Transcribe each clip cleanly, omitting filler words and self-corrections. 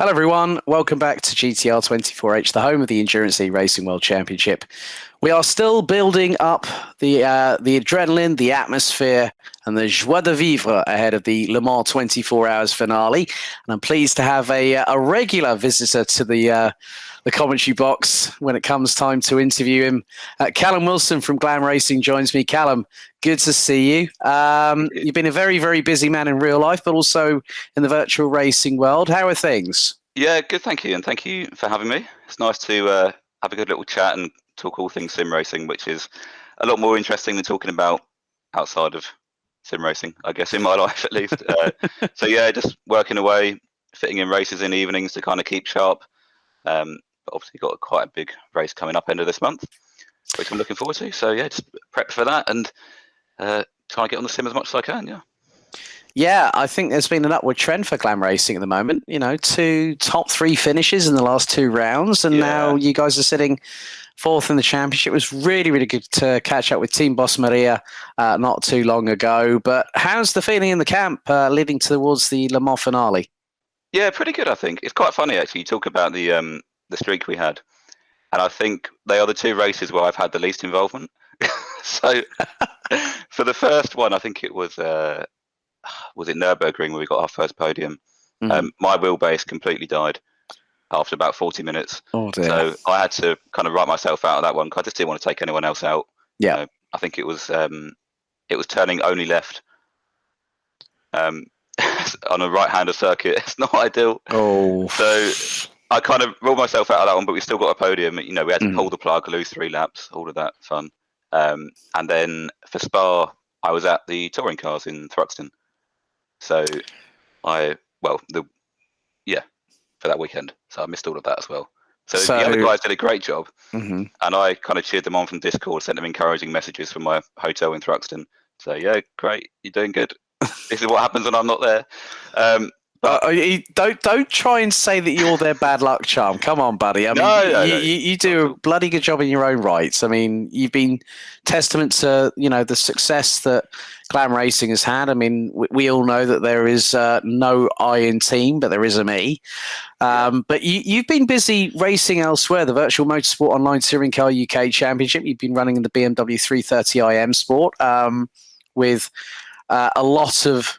Hello, everyone. Welcome back to GTR 24H, the home of the Endurance eRacing World Championship. We are still building up the adrenaline, the atmosphere, and the joie de vivre ahead of the Le Mans 24 Hours finale. And I'm pleased to have a regular visitor to the commentary box when it comes time to interview him. Calum Wilson from Glam Racing joins me. Calum, good to see you. You've been a very, very busy man in real life, but also in the virtual racing world. How are things? Yeah, good, thank you. And thank you for having me. It's nice to have a good little chat and talk all things sim racing, which is a lot more interesting than talking about outside of sim racing, I guess, in my life at least. So yeah, just working away, fitting in races in evenings to kind of keep sharp. But obviously got quite a big race coming up end of this month, which I'm looking forward to. So yeah, just prep for that and try and get on the sim as much as I can, yeah. Yeah, I think there's been an upward trend for Glam Racing at the moment. You know, 2 top 3 finishes in the last 2 rounds, and now you guys are sitting 4th in the championship. It was really, really good to catch up with Team Boss Maria not too long ago. But how's the feeling in the camp leading towards the Le Mans finale? Yeah, pretty good, I think. It's quite funny, actually. You talk about the streak we had, and I think they are the 2 races where I've had the least involvement. So for the first one, I think it was it Nürburgring where we got our first podium. My wheelbase completely died after about 40 minutes. Oh dear. So I had to kind of write myself out of that one because I just didn't want to take anyone else out. Yeah. You know, I think it was turning only left on a right-hander circuit. It's not ideal. Oh. So I kind of ruled myself out of that one, but we still got a podium. You know, we had to pull the plug, lose 3 laps, all of that fun. And then for Spa, I was at the touring cars in Thruxton. So for that weekend. So I missed all of that as well. So the other guys did a great job. And I kind of cheered them on from Discord, sent them encouraging messages from my hotel in Thruxton. So yeah, great, you're doing good. This is what happens when I'm not there. Don't try and say that you're their bad luck charm. Come on, buddy. I mean, you do a bloody good job in your own rights. I mean, you've been testament to the success that Glam Racing has had. I mean, we all know that there is no I in team, but there is a me. But you've been busy racing elsewhere. The Virtual Motorsport Online Touring Car UK Championship. You've been running in the BMW 330iM Sport with a lot of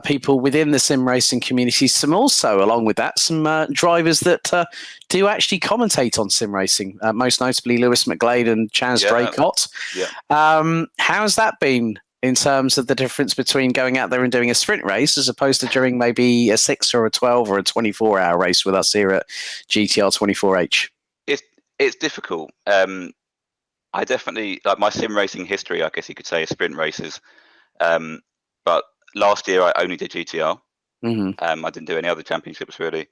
people within the sim racing community. Some also, along with that, some drivers that do actually commentate on sim racing, most notably Lewis McGlade and Chaz Draycott. How's that been in terms of the difference between going out there and doing a sprint race as opposed to during maybe a 6 or a 12 or a 24-hour race with us here at GTR 24H? It's difficult. I definitely, like my sim racing history, I guess you could say, is sprint races. But last year I only did GTR. I didn't do any other championships really,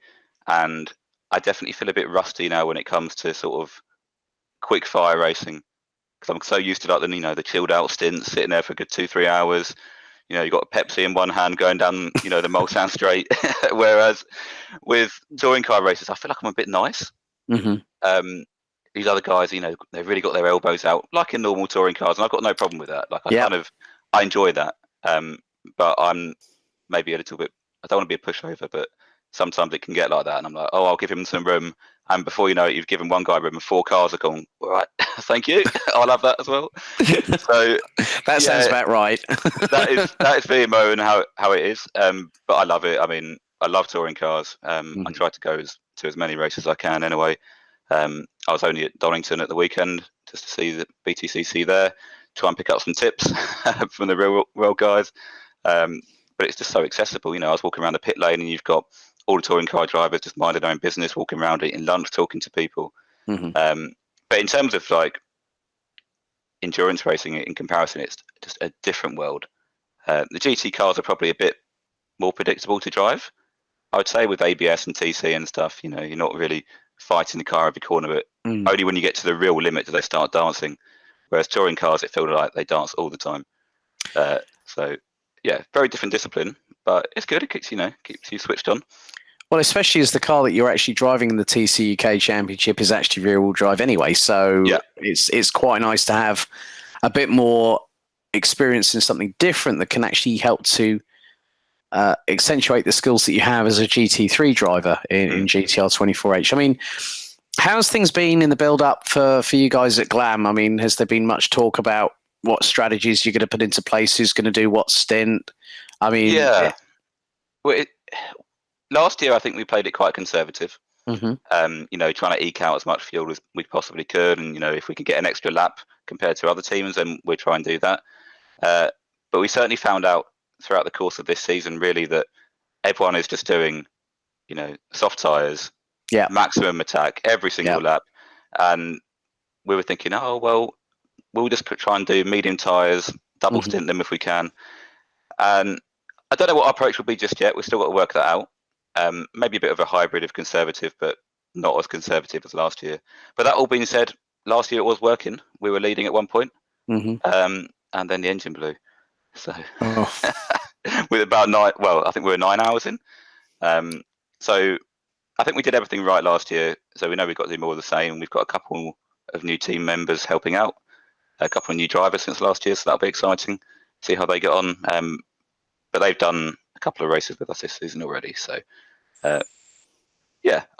and I definitely feel a bit rusty now when it comes to sort of quick fire racing, because I'm so used to like the chilled out stints, sitting there for a good 2-3 hours. You know, you got a Pepsi in one hand going down the Mulsanne straight, whereas with touring car races I feel like I'm a bit nice. These other guys, they've really got their elbows out like in normal touring cars, and I've got no problem with that. Like I enjoy that. But I'm maybe a little bit, I don't want to be a pushover, but sometimes it can get like that. And I'm like, oh, I'll give him some room. And before you know it, you've given one guy room and 4 cars are gone, all right, thank you. I'll have that as well. So that sounds about right. that is VMO and how it is. But I love it. I mean, I love touring cars. I try to go to as many races as I can anyway. I was only at Donington at the weekend just to see the BTCC there, try and pick up some tips from the real world guys. But it's just so accessible. I was walking around the pit lane and you've got all the touring car drivers just minding their own business, walking around eating lunch, talking to people. But in terms of like endurance racing in comparison, it's just a different world. The GT cars are probably a bit more predictable to drive, I would say, with ABS and TC and stuff. You're not really fighting the car every corner, but only when you get to the real limit do they start dancing. Whereas touring cars, it feels like they dance all the time. So yeah, very different discipline, but it's good. It keeps you switched on. Well, especially as the car that you're actually driving in the TCUK Championship is actually rear-wheel drive anyway, so it's quite nice to have a bit more experience in something different that can actually help to accentuate the skills that you have as a GT3 driver in GTR 24H. I mean, how's things been in the build-up for you guys at Glam? I mean, has there been much talk about what strategies you're going to put into place? Who's going to do what stint? I mean, yeah. Last year, I think we played it quite conservative. Trying to eke out as much fuel as we possibly could, and if we could get an extra lap compared to other teams, then we'll try and do that. But we certainly found out throughout the course of this season, really, that everyone is just doing, soft tyres, maximum attack every single lap, and we were thinking, oh well, we'll just try and do medium tyres, double stint them if we can. And I don't know what our approach will be just yet. We've still got to work that out. Maybe a bit of a hybrid of conservative, but not as conservative as last year. But that all being said, last year it was working. We were leading at one point, and then the engine blew. So with about I think we were 9 hours in. So I think we did everything right last year. So we know we've got to do more of the same. We've got a couple of new team members helping out, a couple of new drivers since last year, so that'll be exciting. See how they get on. But they've done a couple of races with us this season already. So, I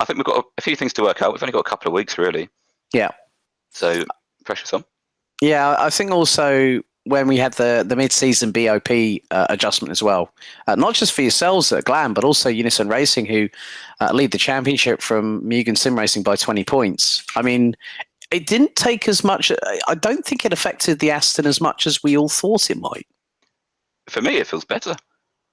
think we've got a few things to work out. We've only got a couple of weeks, really. Yeah. So, pressure's on. Yeah, I think also when we had the mid-season BOP adjustment as well, not just for yourselves at Glam, but also Unison Racing, who lead the championship from Mugen Sim Racing by 20 points. I mean, it didn't take as much. I don't think it affected the Aston as much as we all thought it might. For me, it feels better.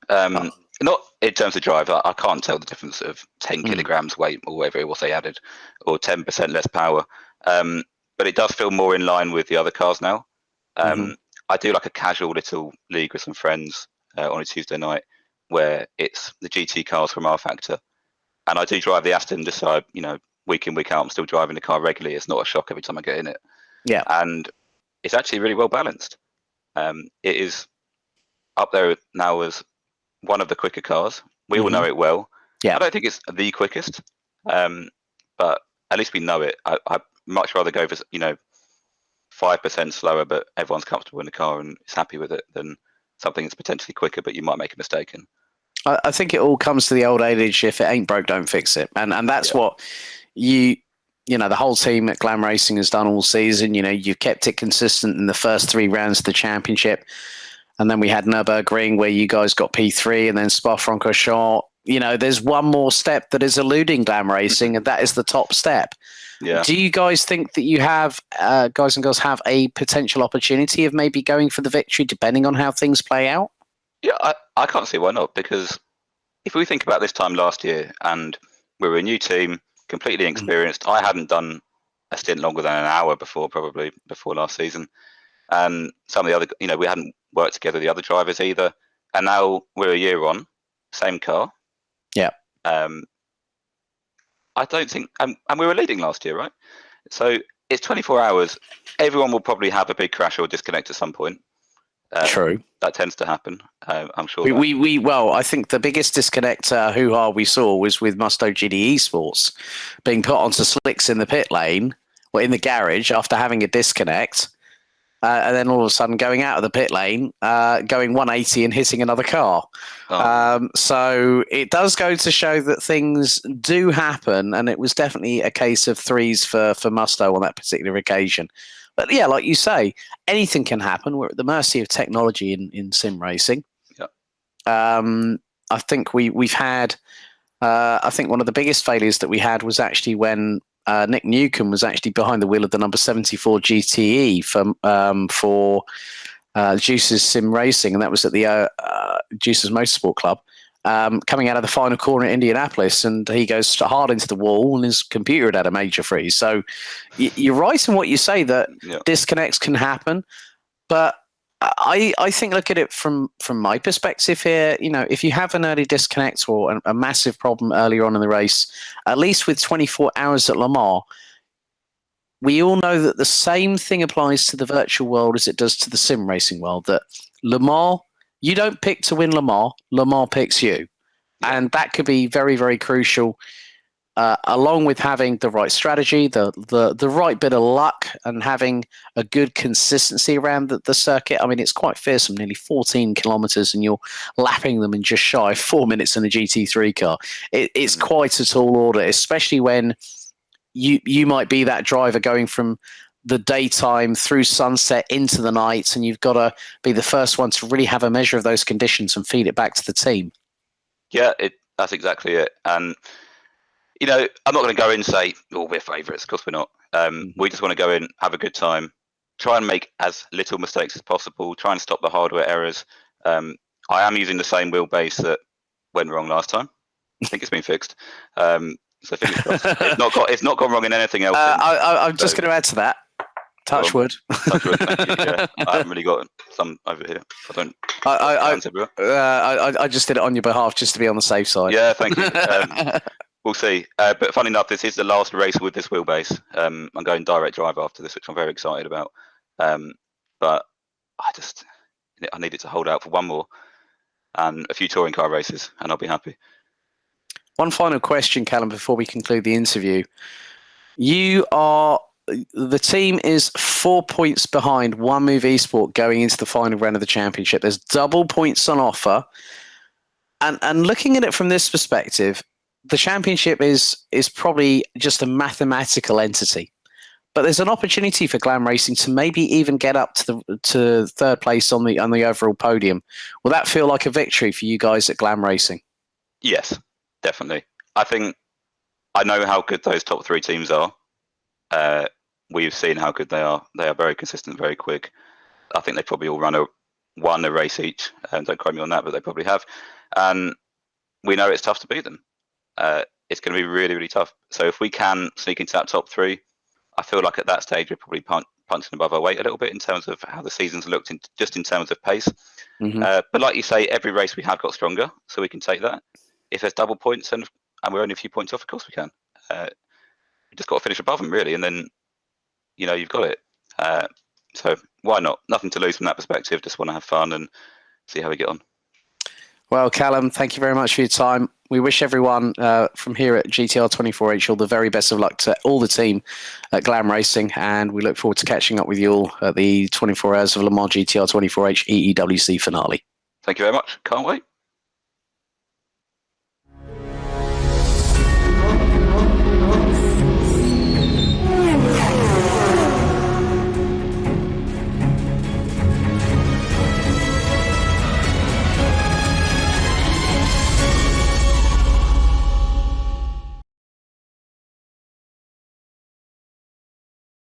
Not in terms of drive. I can't tell the difference of 10 kilograms weight or whatever it was they added, or 10% less power. But it does feel more in line with the other cars now. I do like a casual little league with some friends on a Tuesday night where it's the GT cars from R Factor. And I do drive the Aston just so week in, week out, I'm still driving the car regularly. It's not a shock every time I get in it. Yeah. And it's actually really well balanced. It is up there now as one of the quicker cars. We all know it well. Yeah. I don't think it's the quickest, but at least we know it. I'd much rather go for 5% slower, but everyone's comfortable in the car and is happy with it, than something that's potentially quicker, but you might make a mistake in. I think it all comes to the old adage: if it ain't broke, don't fix it. And that's what the whole team at Glam Racing has done all season. You've kept it consistent in the first 3 rounds of the championship. And then we had Nürburgring where you guys got P3, and then Spa-Francorchamps. There's one more step that is eluding Glam Racing, and that is the top step. Yeah. Do you guys think that you have, guys and girls, have a potential opportunity of maybe going for the victory, depending on how things play out? Yeah, I can't see why not, because if we think about this time last year, and we were a new team, completely inexperienced. I hadn't done a stint longer than an hour before last season. And some of the other, we hadn't worked together, the other drivers either. And now we're a year on, same car. Yeah. I don't think, and we were leading last year, right? So it's 24 hours. Everyone will probably have a big crash or disconnect at some point. True. That tends to happen. I'm sure. Well, I think the biggest disconnect hoo-ha we saw was with Musto GD Esports being put onto slicks in the pit lane or in the garage after having a disconnect. And then all of a sudden going out of the pit lane, going 180 and hitting another car. So it does go to show that things do happen, and it was definitely a case of threes for Musto on that particular occasion. But yeah, like you say, anything can happen. We're at the mercy of technology in sim racing. Yeah. I think we've had, I think one of the biggest failures that we had was actually when Nick Newcomb was actually behind the wheel of the number 74 GTE for Juice's Sim Racing, and that was at the Juice's Motorsport Club, coming out of the final corner at Indianapolis, and he goes hard into the wall and his computer had a major freeze. So you're right in what you say, that disconnects can happen, but I think, look at it from my perspective here, if you have an early disconnect or a massive problem earlier on in the race, at least with 24 hours at Le Mans, we all know that the same thing applies to the virtual world as it does to the sim racing world, that Le Mans, you don't pick to win Le Mans picks you. And that could be very, very crucial along with having the right strategy, the right bit of luck, and having a good consistency around the circuit. I mean, it's quite fearsome, nearly 14 kilometers, and you're lapping them in just shy of 4 minutes in a GT3 car. It's quite a tall order, especially when you might be that driver going from the daytime through sunset into the night, and you've got to be the first one to really have a measure of those conditions and feed it back to the team. Yeah, that's exactly it. And you know, I'm not going to go in and say, "Oh, we're favourites." Of course, we're not. We just want to go in, have a good time, try and make as little mistakes as possible, try and stop the hardware errors. I am using the same wheelbase that went wrong last time. I think it's been fixed. So fingers crossed. It's not gone wrong in anything else. I'm just going to add to that. Touch wood. Touch wood. Thank you. Yeah. I haven't really got some over here. I just did it on your behalf just to be on the safe side. Yeah, thank you. We'll see. But funny enough, this is the last race with this wheelbase. I'm going direct drive after this, which I'm very excited about. But I need it to hold out for one more and a few touring car races, and I'll be happy. One final question, Calum, before we conclude the interview. The team is 4 points behind One Move Esport going into the final round of the championship. There's double points on offer. And looking at it from this perspective, the championship is probably just a mathematical entity. But there's an opportunity for Glam Racing to maybe even get up to third place on the overall podium. Will that feel like a victory for you guys at Glam Racing? Yes, definitely. I know how good those top three teams are. We've seen how good they are. They are very consistent, very quick. I think they probably all won a race each. Don't quote me on that, but they probably have. And we know it's tough to beat them. It's going to be really, really tough. So if we can sneak into that top three, I feel like at that stage we're probably punching above our weight a little bit in terms of how the season's looked, just in terms of pace. But like you say, every race we have got stronger, so we can take that. If there's double points and we're only a few points off, of course we can. We just got to finish above them, really, and then you've got it. So why not? Nothing to lose from that perspective. Just want to have fun and see how we get on. Well, Calum, thank you very much for your time. We wish everyone from here at GTR 24H all the very best of luck to all the team at Glam Racing, and we look forward to catching up with you all at the 24 Hours of Le Mans GTR 24H EEWC finale. Thank you very much. Can't wait.